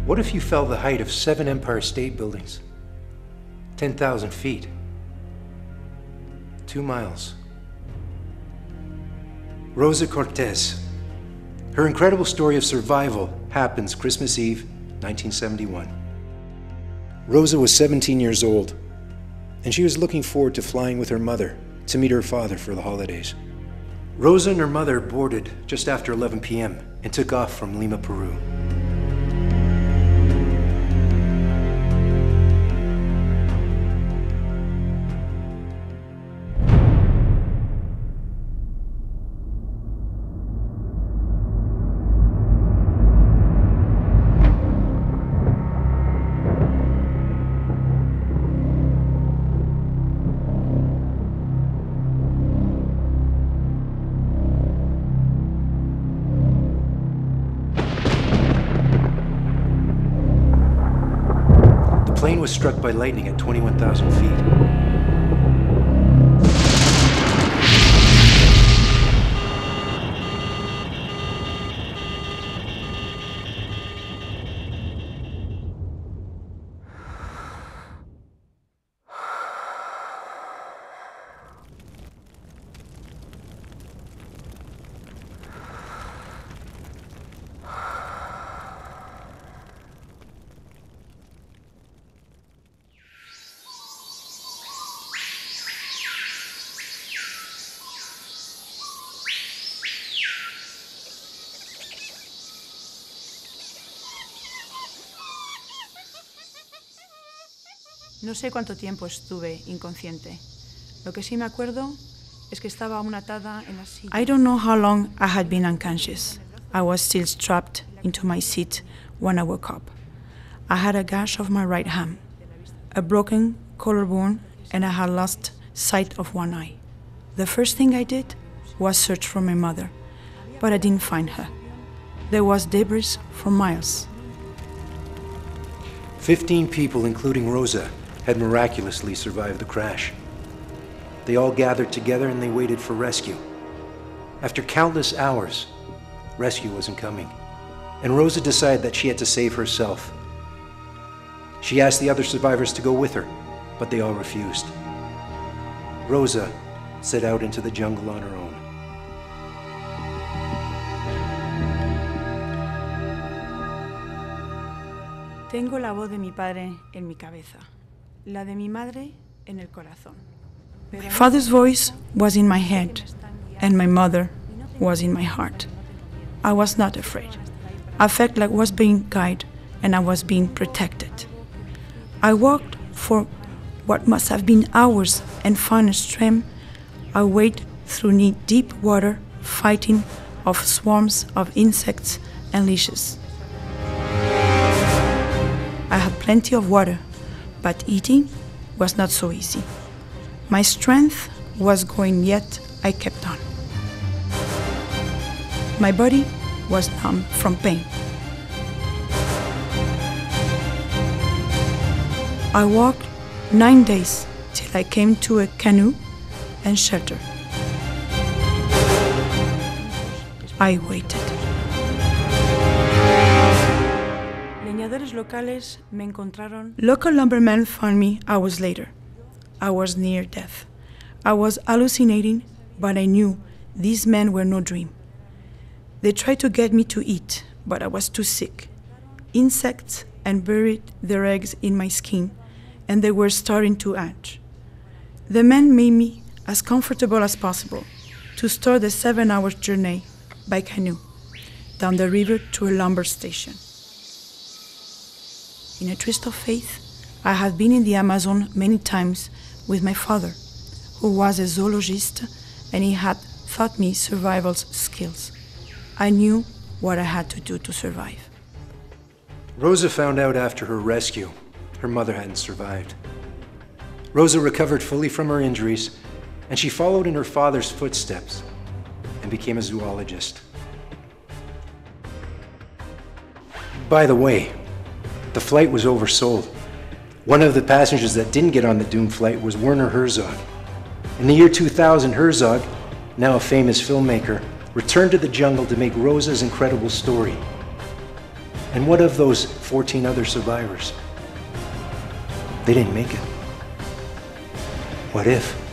What if you fell the height of 7 Empire State Buildings? 10,000 feet. 2 miles. Rosa Cortez. Her incredible story of survival happens Christmas Eve, 1971. Rosa was 17 years old, and she was looking forward to flying with her mother to meet her father for the holidays. Rosa and her mother boarded just after 11 p.m. and took off from Lima, Peru. The plane was struck by lightning at 21,000 feet. No sé cuánto tiempo estuve inconsciente. Lo que sí me acuerdo es que estaba aún atada en la silla. I don't know how long I had been unconscious. I was still strapped into my seat when I woke up. I had a gash of my right hand, a broken collarbone, and I had lost sight of one eye. The first thing I did was search for my mother, but I didn't find her. There was debris for miles. 15 people, including Rosa, had miraculously survived the crash. They all gathered together and they waited for rescue. After countless hours, rescue wasn't coming, and Rosa decided that she had to save herself. She asked the other survivors to go with her, but they all refused. Rosa set out into the jungle on her own. Tengo la voz de mi padre en mi cabeza, la de mi madre en el corazón. My father's voice was in my head, and my mother was in my heart. I was not afraid. I felt like I was being guided and I was being protected. I walked for what must have been hours and found a stream. I waded through knee-deep water, fighting off swarms of insects and leeches. I had plenty of water, but eating was not so easy. My strength was going, yet I kept on. My body was numb from pain. I walked 9 days till I came to a canoe and shelter. I waited. Local lumbermen found me hours later. I was near death. I was hallucinating, but I knew these men were no dream. They tried to get me to eat, but I was too sick. Insects and buried their eggs in my skin, and they were starting to hatch. The men made me as comfortable as possible to start the 7-hour journey by canoe down the river to a lumber station. In a twist of fate, I had been in the Amazon many times with my father, who was a zoologist, and he had taught me survival skills. I knew what I had to do to survive. Rosa found out after her rescue her mother hadn't survived. Rosa recovered fully from her injuries, and she followed in her father's footsteps and became a zoologist. By the way, the flight was oversold. One of the passengers that didn't get on the doomed flight was Werner Herzog. In the year 2000, Herzog, now a famous filmmaker, returned to the jungle to make Rosa's incredible story. And what of those 14 other survivors? They didn't make it. What if?